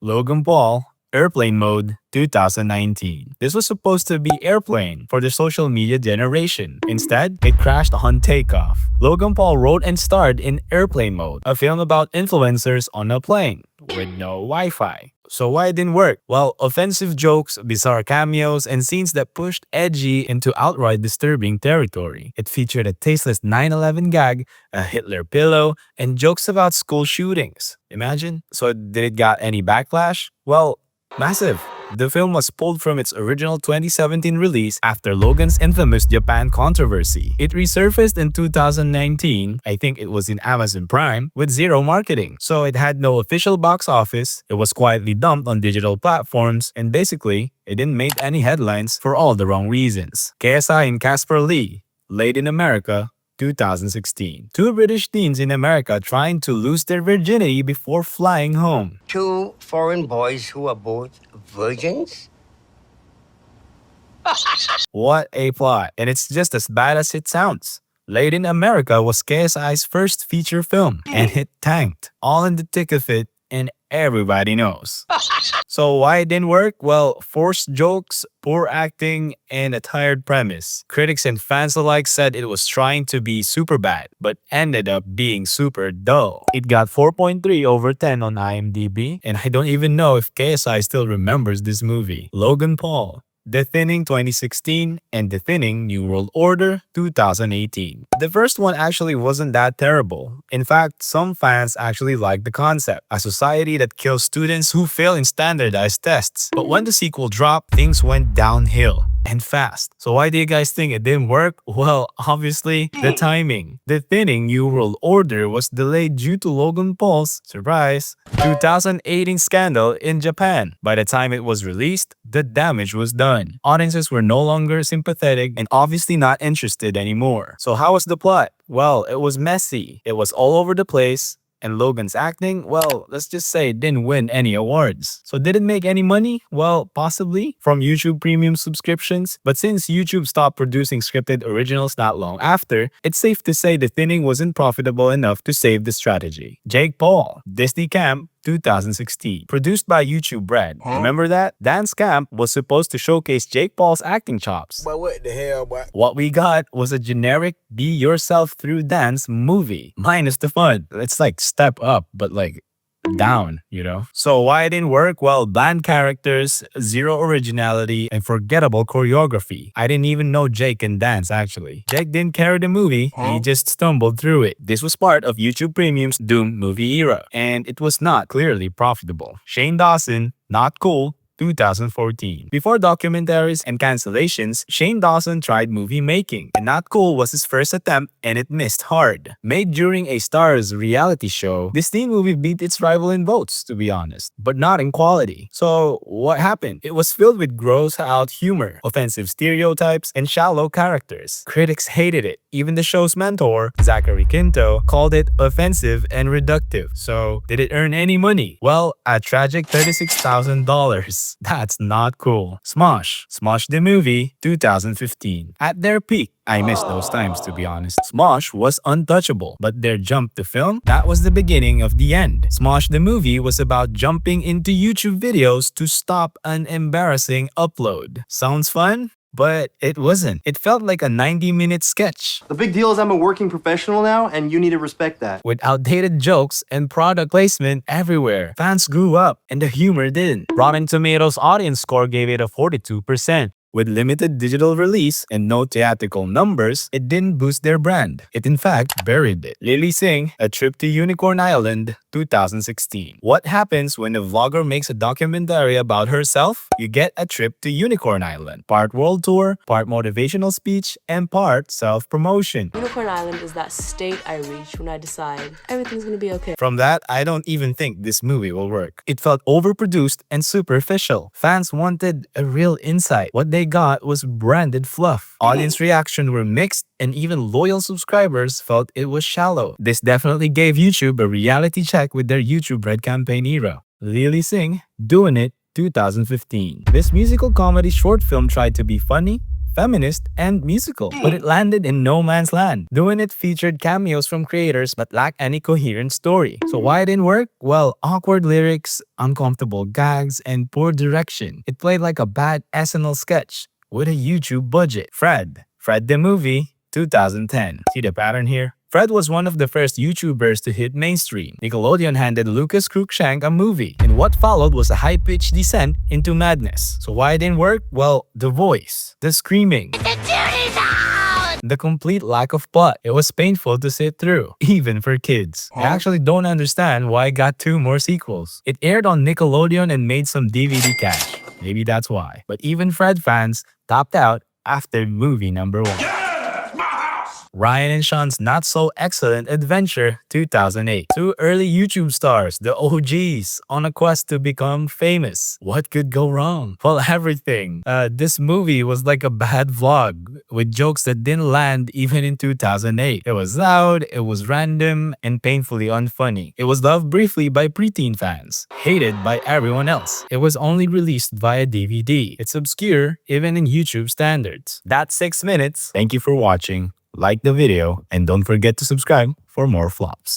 Logan Paul, Airplane Mode 2019. This was supposed to be Airplane for the social media generation. Instead, it crashed on takeoff. Logan Paul wrote and starred in Airplane Mode, a film about influencers on a plane with no Wi-Fi. So why it didn't work? Well, offensive jokes, bizarre cameos, and scenes that pushed edgy into outright disturbing territory. It featured a tasteless 9/11 gag, a Hitler pillow, and jokes about school shootings. Imagine? So did it got any backlash? Well, massive. The film was pulled from its original 2017 release after Logan's infamous Japan controversy. It resurfaced in 2019, I think it was in Amazon Prime, with zero marketing. So it had no official box office, it was quietly dumped on digital platforms, and basically, it didn't make any headlines for all the wrong reasons. KSI and Casper Lee, Late in America, 2016. Two British teens in America trying to lose their virginity before flying home. Two foreign boys who are both virgins? What a plot, and it's just as bad as it sounds. Late in America was KSI's first feature film, and it tanked. All in the thick of it, and everybody knows. So why it didn't work? Well, forced jokes, poor acting, and a tired premise. Critics and fans alike said it was trying to be super bad, but ended up being super dull. It got 4.3 over 10 on IMDb, and I don't even know if KSI still remembers this movie. Logan Paul, The Thinning 2016, and The Thinning New World Order 2018. The first one actually wasn't that terrible. In fact, some fans actually liked the concept, a society that kills students who fail in standardized tests. But when the sequel dropped, things went downhill. And fast. So why do you guys think it didn't work? Well, obviously, the timing. The Thinning New World Order was delayed due to Logan Paul's, surprise, 2018 scandal in Japan. By the time it was released, the damage was done. Audiences were no longer sympathetic and obviously not interested anymore. So how was the plot? Well, it was messy. It was all over the place. And Logan's acting, well, let's just say it didn't win any awards. So did it make any money? Well, possibly from YouTube Premium subscriptions. But since YouTube stopped producing scripted originals not long after, it's safe to say The Thinning wasn't profitable enough to save the strategy. Jake Paul, Disney Camp, 2016. Produced by YouTube Red. Remember that? Dance Camp was supposed to showcase Jake Paul's acting chops. But what the hell, boy? What we got was a generic be yourself through dance movie. Minus the fun. It's like Step Up, but like down, you know? So why it didn't work? Well, bland characters, zero originality, and forgettable choreography. I didn't even know Jake can dance actually. Jake didn't carry the movie, he just stumbled through it. This was part of YouTube Premium's Doom movie era, and it was not clearly profitable. Shane Dawson, Not Cool, 2014. Before documentaries and cancellations, Shane Dawson tried movie making, and Not Cool was his first attempt and it missed hard. Made during a Starz reality show, this teen movie beat its rival in votes, to be honest, but not in quality. So what happened? It was filled with gross out humor, offensive stereotypes, and shallow characters. Critics hated it. Even the show's mentor, Zachary Quinto, called it offensive and reductive. So did it earn any money? Well, a tragic $36,000. That's not cool. Smosh the movie, 2015. At their peak, I miss those times to be honest. Smosh was untouchable, but their jump to film, that was the beginning of the end. Smosh the movie was about jumping into YouTube videos to stop an embarrassing upload. Sounds fun? But it wasn't. It felt like a 90-minute sketch. The big deal is I'm a working professional now, and you need to respect that. With outdated jokes and product placement everywhere. Fans grew up, and the humor didn't. Rotten Tomatoes audience score gave it a 42%. With limited digital release and no theatrical numbers, it didn't boost their brand. It in fact buried it. Lily Singh, A Trip to Unicorn Island, 2016. What happens when a vlogger makes a documentary about herself? You get a trip to Unicorn Island. Part world tour, part motivational speech, and part self-promotion. Unicorn Island is that state I reach when I decide everything's gonna be okay. From that, I don't even think this movie will work. It felt overproduced and superficial. Fans wanted a real insight. What they got was branded fluff. Audience reaction were mixed, and even loyal subscribers felt it was shallow. This definitely gave YouTube a reality check with their YouTube Red campaign era. Lily Singh, Doing It, 2015. This musical comedy short film tried to be funny, feminist, and musical. But it landed in no man's land. Doing it featured cameos from creators but lacked any coherent story. So why it didn't work? Well, awkward lyrics, uncomfortable gags, and poor direction. It played like a bad SNL sketch with a YouTube budget. Fred the movie, 2010. See the pattern here? Fred was one of the first YouTubers to hit mainstream. Nickelodeon handed Lucas Cruikshank a movie, and what followed was a high-pitched descent into madness. So why it didn't work? Well, the voice, the screaming, the complete lack of plot. It was painful to sit through, even for kids. I actually don't understand why it got 2 more sequels. It aired on Nickelodeon and made some DVD cash. Maybe that's why. But even Fred fans topped out after movie number 1. Ryan and Sean's Not So Excellent Adventure, 2008. 2 early YouTube stars, the OGs, on a quest to become famous. What could go wrong? Well, everything. This movie was like a bad vlog with jokes that didn't land even in 2008. It was loud, it was random, and painfully unfunny. It was loved briefly by preteen fans, hated by everyone else. It was only released via DVD. It's obscure even in YouTube standards. That's 6 minutes. Thank you for watching. Like the video and don't forget to subscribe for more flops.